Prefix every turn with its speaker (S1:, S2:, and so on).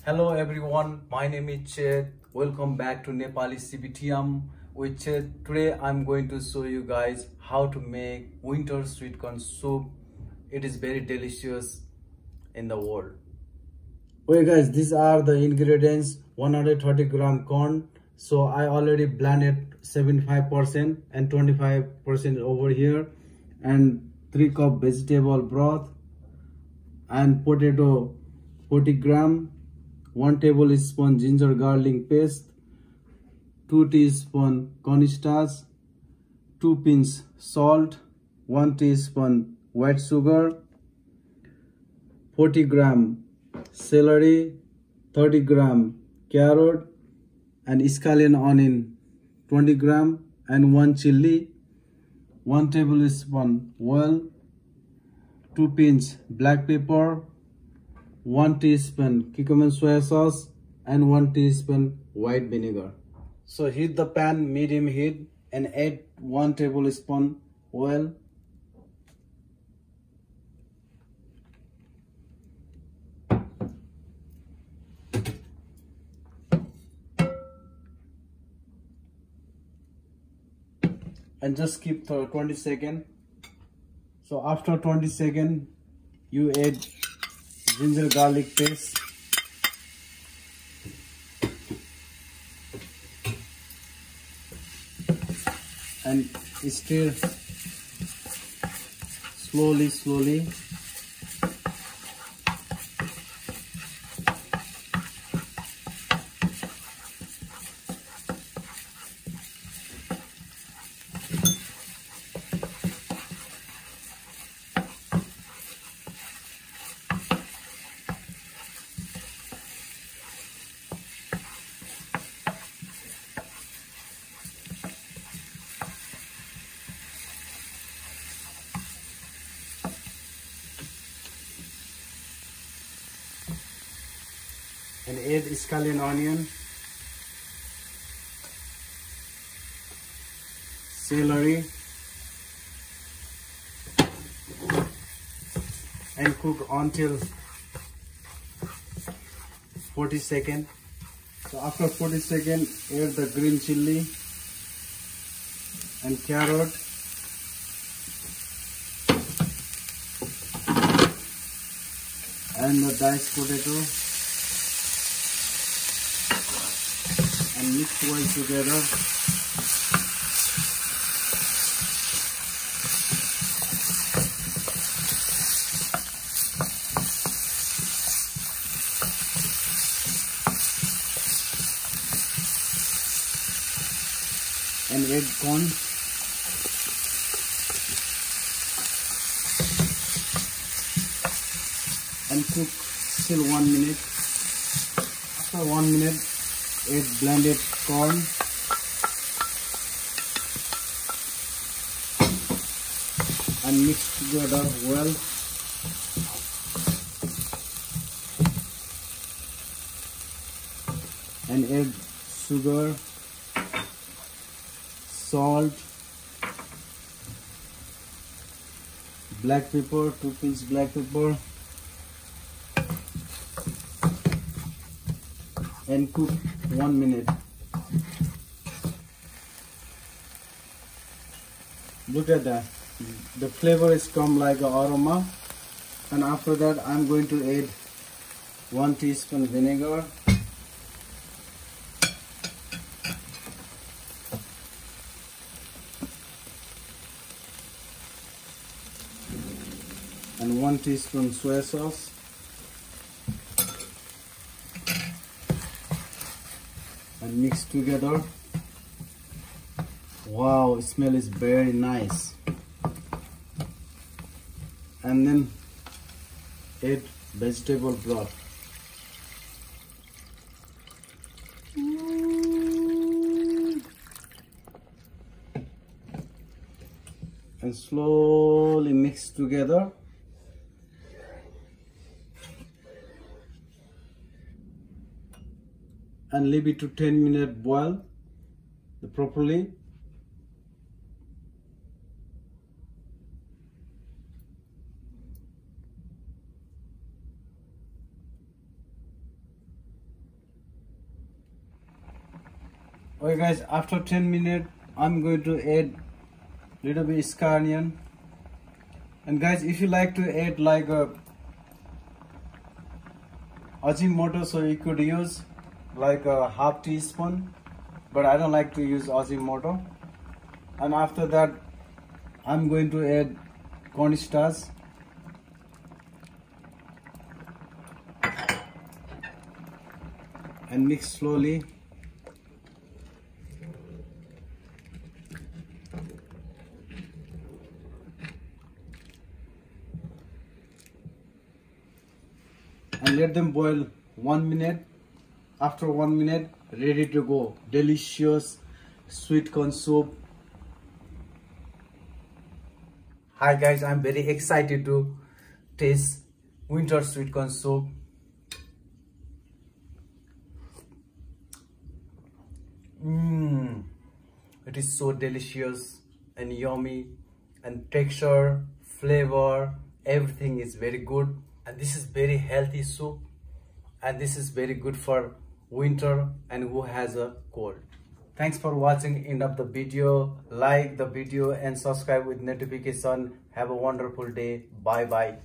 S1: Hello everyone, my name is Chet. Welcome back to Nepali CBTM. With Chet, today I'm going to show you guys how to make winter sweet corn soup. It is very delicious in the world. Okay guys, these are the ingredients. 130 gram corn. So I already blended 75% and 25% over here. And 3 cup vegetable broth. And potato 40 gram. 1 tablespoon ginger garlic paste, 2 teaspoon cornstarch, 2 pinch salt, 1 teaspoon white sugar, 40 gram celery, 30 gram carrot, and scallion onion 20 gram, and 1 chili, 1 tablespoon oil, 2 pinch black pepper, 1 teaspoon cucumber soya sauce, and 1 teaspoon white vinegar. So heat the pan medium heat and add 1 tablespoon oil. And just keep for 20 seconds. So after 20 seconds, you add ginger garlic paste, and stir slowly. And add scallion onion, celery, and cook until 40 seconds. So after 40 seconds, add the green chili and carrot, and the diced potato, and mix well together. And add corn. And cook till 1 minute. After 1 minute, add blended corn and mix together well. And add sugar, salt, black pepper, 2 pinch black pepper, and cook 1 minute. Look at that. The flavor is come like an aroma. And after that, I'm going to add 1 teaspoon vinegar, and 1 teaspoon soya sauce, and mix together. Wow, it smell is very nice. And then add vegetable broth. And slowly mix together. And leave it to 10 minutes boil properly. Okay guys, after 10 minutes I'm going to add little bit scallion. And guys, if you like to add like a Ajinomoto, so you could use like a half teaspoon, but I don't like to use Ajinomoto. And after that I'm going to add cornstarch and mix slowly. And let them boil 1 minute. After 1 minute, ready to go. Delicious sweet corn soup. Hi guys, I'm very excited to taste winter sweet corn soup. It is so delicious and yummy, and texture, flavor, everything is very good. And this is very healthy soup, and this is very good for winter and who has a cold. Thanks for watching end of the video. Like the video and subscribe with notification. Have a wonderful day. Bye bye.